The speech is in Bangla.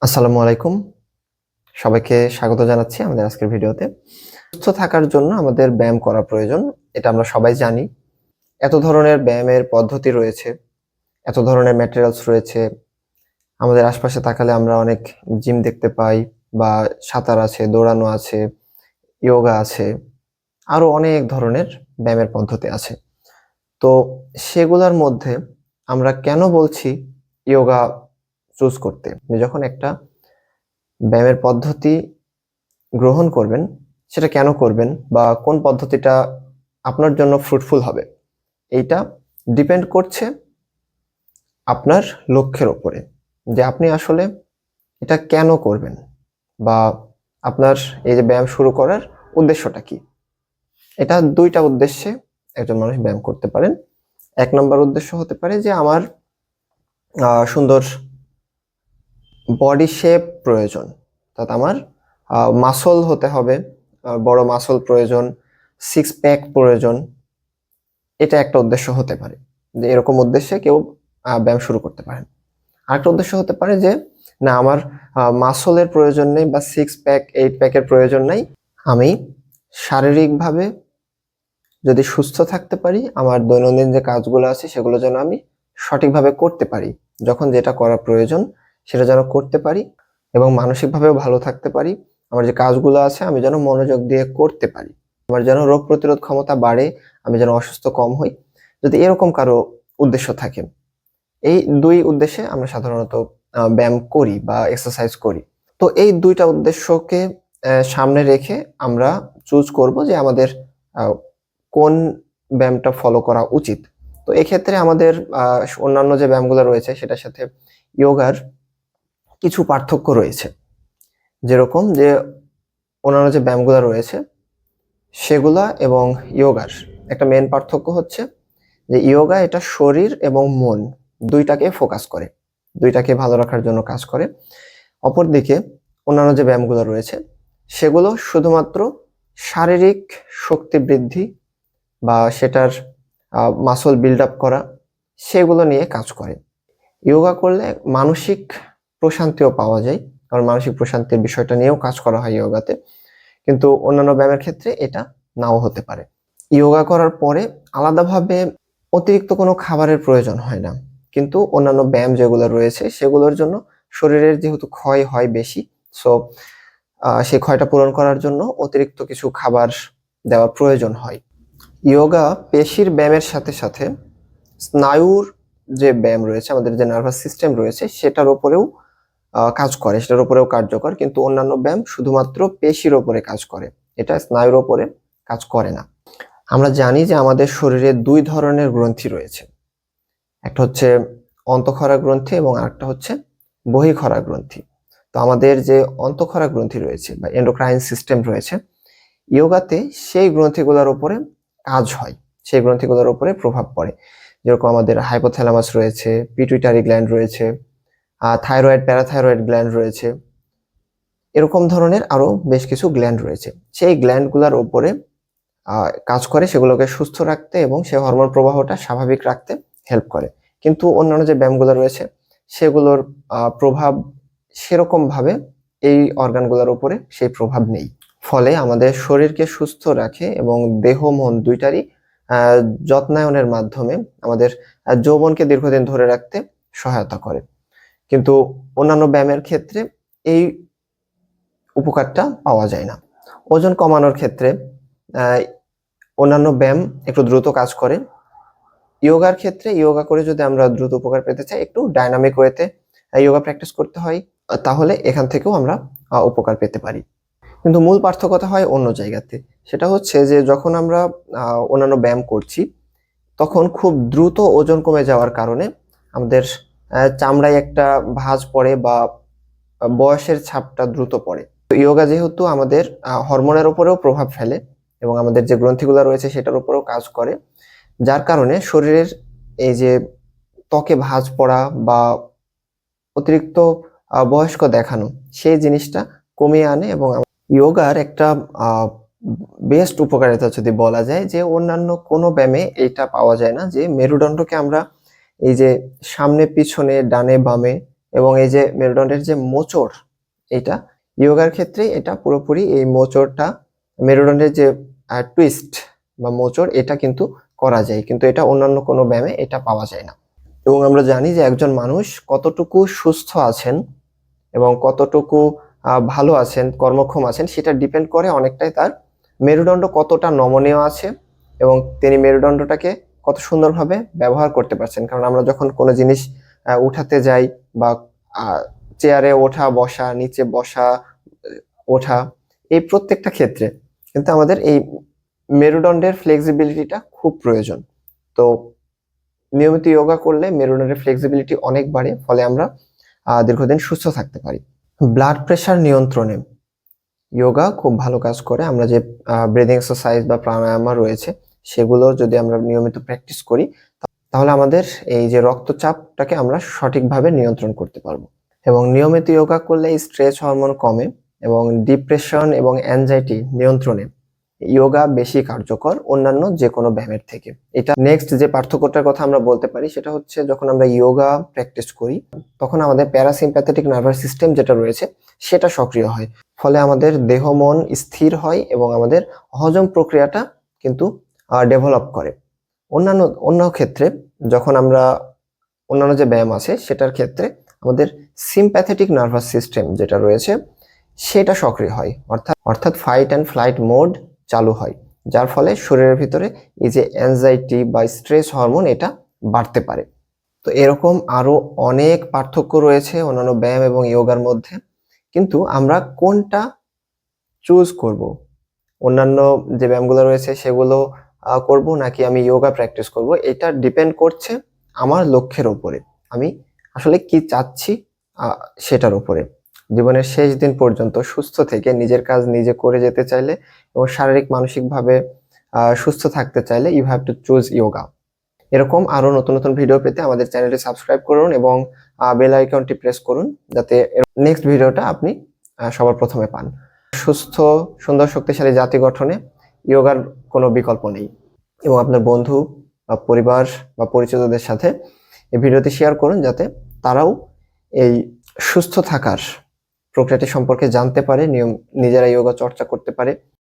আসসালামু আলাইকুম। সবাইকে স্বাগত জানাচ্ছি আমাদের আজকের ভিডিওতে। সুস্থ থাকার জন্য আমাদের ব্যায়াম করা প্রয়োজন। এটা আমরা সবাই জানি। এত ধরনের ব্যায়ামের পদ্ধতি রয়েছে, এত ধরনের ম্যাটেরিয়ালস রয়েছে। আমাদের আশপাশে তাকালে আমরা অনেক জিম দেখতে পাই বা সাঁতার আছে, দৌড়ানো আছে, ইয়োগা আছে। আরো অনেক ধরনের ব্যায়ামের পদ্ধতি আছে। তো সেগুলোর মধ্যে আমরা কেন বলছি ইয়োগা চুজ করতে? আপনি যখন একটা ব্যায়ামের পদ্ধতি গ্রহণ করবেন, সেটা কেন করবেন বা কোন পদ্ধতিটা আপনার জন্য ফ্রুটফুল হবে, এইটা ডিপেন্ড করছে আপনার লক্ষ্যের উপরে। যে আপনি আসলে এটা কেন করবেন বা আপনার এই যে ব্যায়াম শুরু করার উদ্দেশ্যটা কি? এটা ২ টা উদ্দেশ্যে একজন মানুষ ব্যায়াম করতে পারেন। ১ নাম্বার উদ্দেশ্য হতে পারে যে আমার সুন্দর বডি শেপ প্রয়োজন। অর্থাৎ আমার মাসল হতে হবে, বড় মাসল প্রয়োজন, সিক্স প্যাক প্রয়োজন। এটা একটা উদ্দেশ্য হতে পারে যে এরকম উদ্দেশ্যে কেউ ব্যায়াম শুরু করতে পারেন। আরেকটা উদ্দেশ্য হতে পারে যে না, আমার মাসলের প্রয়োজন নেই বা সিক্স প্যাক এইট প্যাকের প্রয়োজন নাই। আমি শারীরিকভাবে যদি সুস্থ থাকতে পারি, আমার দৈনন্দিন যে কাজগুলো আছে সেগুলো যেন আমি সঠিকভাবে করতে পারি, যখন যেটা করা প্রয়োজন সেটা যেন করতে পারি এবং মানসিকভাবেও ভালো থাকতে পারি। আমার যে কাজগুলো আছে আমি যেন মনোযোগ দিয়ে করতে পারি, আমার যেন রোগ প্রতিরোধ ক্ষমতা বাড়ে, আমি যেন অসুস্থ কম হই। যদি এরকম কারো উদ্দেশ্য থাকে, এই ২ উদ্দেশ্যে আমরা সাধারণত ব্যায়াম করি বা এক্সারসাইজ করি। তো এই ২ টা উদ্দেশ্যকে সামনে রেখে আমরা চুজ করব যে আমাদের আ কোন ব্যায়ামটা ফলো করা উচিত। তো এক্ষেত্রে আমাদের অন্যান্য যে ব্যায়ামগুলো রয়েছে সেটার সাথে ইয়োগার কিছু পার্থক্য রয়েছে। যেরকম যে অন্যান্য যে ব্যায়ামগুলো রয়েছে সেগুলা এবং ইয়োগার একটা মেইন পার্থক্য হচ্ছে যে ইয়োগা এটা শরীর এবং মন ২ টাকে ফোকাস করে, ২ টাকে ভালো রাখার জন্য কাজ করে। অপরদিকে অন্যান্য যে ব্যায়ামগুলো রয়েছে সেগুলো শুধুমাত্র শারীরিক শক্তি বৃদ্ধি বা সেটার মাসল বিল্ড আপ করা, সেগুলো নিয়ে কাজ করে। ইয়োগা করলে মানসিক প্রশান্তিও পাওয়া যায়, কারণ মানসিক প্রশান্তির বিষয়টা নিয়েও কাজ করা হয় ইয়োগাতে। কিন্তু অন্যান্য ব্যায়ামের ক্ষেত্রে এটা নাও হতে পারে। ইয়োগা করার পরে আলাদাভাবে অতিরিক্ত কোনো খাবারের প্রয়োজন হয় না। কিন্তু অন্যান্য ব্যায়াম যেগুলো রয়েছে সেগুলোর জন্য শরীরের যেহেতু ক্ষয় হয় বেশি, সো সেই ক্ষয়টা পূরণ করার জন্য অতিরিক্ত কিছু খাবার দেওয়ার প্রয়োজন হয়। ইয়োগা পেশির ব্যায়ামের সাথে সাথে স্নায়ুর যে ব্যায়াম রয়েছে, আমাদের যে নার্ভাস সিস্টেম রয়েছে সেটার উপরেও কাজ করে, সেটার উপরেও কার্যকর। কিন্তু অন্যান্য ব্যায়াম শুধুমাত্র পেশির উপরে কাজ করে, এটা স্নায়ুর উপরে কাজ করে না। আমরা জানি যে আমাদের শরীরে ২ ধরনের গ্রন্থি রয়েছে। একটা হচ্ছে অন্তঃক্ষরা গ্রন্থি এবং আরেকটা হচ্ছে বহিঃক্ষরা গ্রন্থি। তো আমাদের যে অন্তঃক্ষরা গ্রন্থি রয়েছে বা এন্ডোক্রাইন সিস্টেম রয়েছে, ইয়োগাতে সেই গ্রন্থিগুলোর উপরে কাজ হয়, সেই গ্রন্থিগুলোর উপরে প্রভাব পড়ে। যেরকম আমাদের হাইপোথ্যালামাস রয়েছে, পিটুইটারি গ্ল্যান্ড রয়েছে, থাইরয়েড, প্যারাথাইরয়েড গ্ল্যান্ড রয়েছে। এরকম ধরনের আরো বেশ কিছু গ্ল্যান্ড রয়েছে। সেই গ্ল্যান্ডগুলোর উপরে কাজ করে সেগুলোকে সুস্থ রাখতে এবং সেই হরমোন প্রবাহটা স্বাভাবিক রাখতে হেল্প করে। কিন্তু অন্যান্য যে ব্যায়ামগুলো রয়েছে সেগুলোর প্রভাব সেরকমভাবে এই অর্গানগুলোর উপরে সেই প্রভাব নেই। ফলে আমাদের শরীরকে সুস্থ রাখে এবং দেহ মন ২ টারই যত্নায়নের মাধ্যমে আমাদের যৌবনকে দীর্ঘদিন ধরে রাখতে সহায়তা করে। কিন্তু অন্যান্য ব্যায়ামের ক্ষেত্রে এই উপকারটা পাওয়া যায় না। ওজন কমানোর ক্ষেত্রে অন্যান্য ব্যায়াম একটু দ্রুত কাজ করে। ইয়োগার ক্ষেত্রে ইয়োগা করে যদি আমরা দ্রুত উপকার পেতে চাই, একটু ডাইনামিক ওয়েতে ইয়োগা প্র্যাকটিস করতে হয়, তাহলে এখান থেকেও আমরা উপকার পেতে পারি। কিন্তু মূল পার্থক্যটা হয় অন্য জায়গাতে। সেটা হচ্ছে যে যখন আমরা অন্যান্য ব্যায়াম করছি তখন খুব দ্রুত ওজন কমে যাওয়ার কারণে আমাদের চামড়ায় একটা ভাঁজ পড়ে বা বয়সের ছাপটা দ্রুত পড়ে। তো ইয়োগা যেহেতু আমাদের হরমোনের উপরেও প্রভাব ফেলে এবং আমাদের যে গ্রন্থিগুলো রয়েছে সেটার উপরেও কাজ করে, যার কারণে শরীরের এই যে ত্বকে ভাঁজ পড়া বা অতিরিক্ত বয়স্ক দেখানো, সেই জিনিসটা কমিয়ে আনে। এবং ইয়োগার একটা বেস্ট উপকারিতা যদি বলা যায় যে অন্যান্য কোনো ব্যায়ামে এইটা পাওয়া যায় না, যে মেরুদণ্ডকে আমরা এই যে সামনে পিছনে ডানে বামে এবং এই যে মেরুদণ্ডের যে মোচড়, এটা যোগার ক্ষেত্রে এটা পুরোপুরি এই মোচড়টা, মেরুদণ্ডের যে টুইস্ট বা মোচড়, এটা কিন্তু করা যায়, কিন্তু এটা অন্যান্য কোনো ব্যায়ামে এটা পাওয়া যায় না। এবং আমরা জানি যে একজন মানুষ কতটুকু সুস্থ আছেন এবং কতটুকু ভালো আছেন, কর্মক্ষম আছেন, সেটা ডিপেন্ড করে অনেকটাই তার মেরুদণ্ড কতটা নমনীয় আছে এবং তিনি মেরুদণ্ডটাকে কত সুন্দরভাবে ব্যবহার করতে পারছেন। কারণ আমরা যখন কোনো জিনিস উঠাতে যাই বা চেয়ারে ওঠা বসা, নিচে বসা ওঠা, এই প্রত্যেকটা ক্ষেত্রে কিন্তু আমাদের এই মেরুদণ্ডের ফ্লেক্সিবিলিটিটা খুব প্রয়োজন। তো নিয়মিত যোগা করলে মেরুদণ্ডের ফ্লেক্সিবিলিটি অনেক বাড়ে, ফলে আমরা দীর্ঘদিন সুস্থ থাকতে পারি। ব্লাড প্রেশার নিয়ন্ত্রণে যোগা খুব ভালো কাজ করে। আমরা যে ব্রিদিং এক্সারসাইজ বা প্রাণায়াম রয়েছে, সেগুলো যদি আমরা নিয়মিত প্র্যাকটিস করি, তাহলে আমাদের এই যে রক্তচাপটাকে আমরা সঠিকভাবে নিয়ন্ত্রণ করতে পারবো। এবং নিয়মিত যোগা করলে স্ট্রেস হরমোন কমে এবং ডিপ্রেশন এবং অ্যাংজাইটি নিয়ন্ত্রণে যোগা বেশি কার্যকর অন্যান্য যে কোনো ব্যায়ামের থেকে। এটা নেক্সট যে পার্থক্যটার কথা আমরা বলতে পারি, সেটা হচ্ছে যখন আমরা যোগা প্র্যাকটিস করি তখন আমাদের প্যারাসিম্প্যাথেটিক নার্ভাস সিস্টেম যেটা রয়েছে সেটা সক্রিয় হয়, ফলে আমাদের দেহ মন স্থির হয় এবং আমাদের হজম প্রক্রিয়াটা কিন্তু ডেভেলপ করে। অন্য ক্ষেত্রে যখন আমরা অন্যান্য যে ব্যায়াম আছে সেটার ক্ষেত্রে আমাদের সিম্প্যাথেটিক নার্ভাস সিস্টেম যেটা রয়েছে সেটা সক্রিয় হয়, অর্থাৎ ফাইট অ্যান্ড ফ্লাইট মোড চালু হয়, যার ফলে শরীরের ভিতরে এই যে অ্যাংজাইটি বা স্ট্রেস হরমোন এটা বাড়তে পারে। তো এরকম আরো অনেক পার্থক্য রয়েছে অন্যান্য ব্যায়াম এবং যোগার মধ্যে, কিন্তু আমরা কোনটা চুজ করব, অন্যান্য যে ব্যায়ামগুলো রয়েছে সেগুলো করব নাকি আমি যোগা প্র্যাকটিস করব, এটা ডিপেন্ড করছে আমার লক্ষ্যের উপরে, আমি আসলে কি চাচ্ছি সেটার উপরে। জীবনের শেষ দিন পর্যন্ত সুস্থ থেকে নিজের কাজ নিজে করে যেতে চাইলে এবং শারীরিক মানসিকভাবে সুস্থ থাকতে চাইলে you have to choose yoga. এরকম আরো নতুন নতুন ভিডিও পেতে আমাদের চ্যানেলটি সাবস্ক্রাইব করুন এবং বেল আইকনটি প্রেস করুন, যাতে নেক্সট ভিডিওটা আপনি সবার প্রথমে পান। সুস্থ, সুন্দর, শক্তিশালী জাতি গঠনে যোগার কোনো বিকল্প নেই। এবং আপনার বন্ধু বা পরিবার বা পরিচিতদের সাথে এই ভিডিওটি শেয়ার করুন, যাতে তারাও এই সুস্থ থাকার প্রক্রিয়াটি সম্পর্কে জানতে পারে, নিজেরা যোগা চর্চা করতে পারে।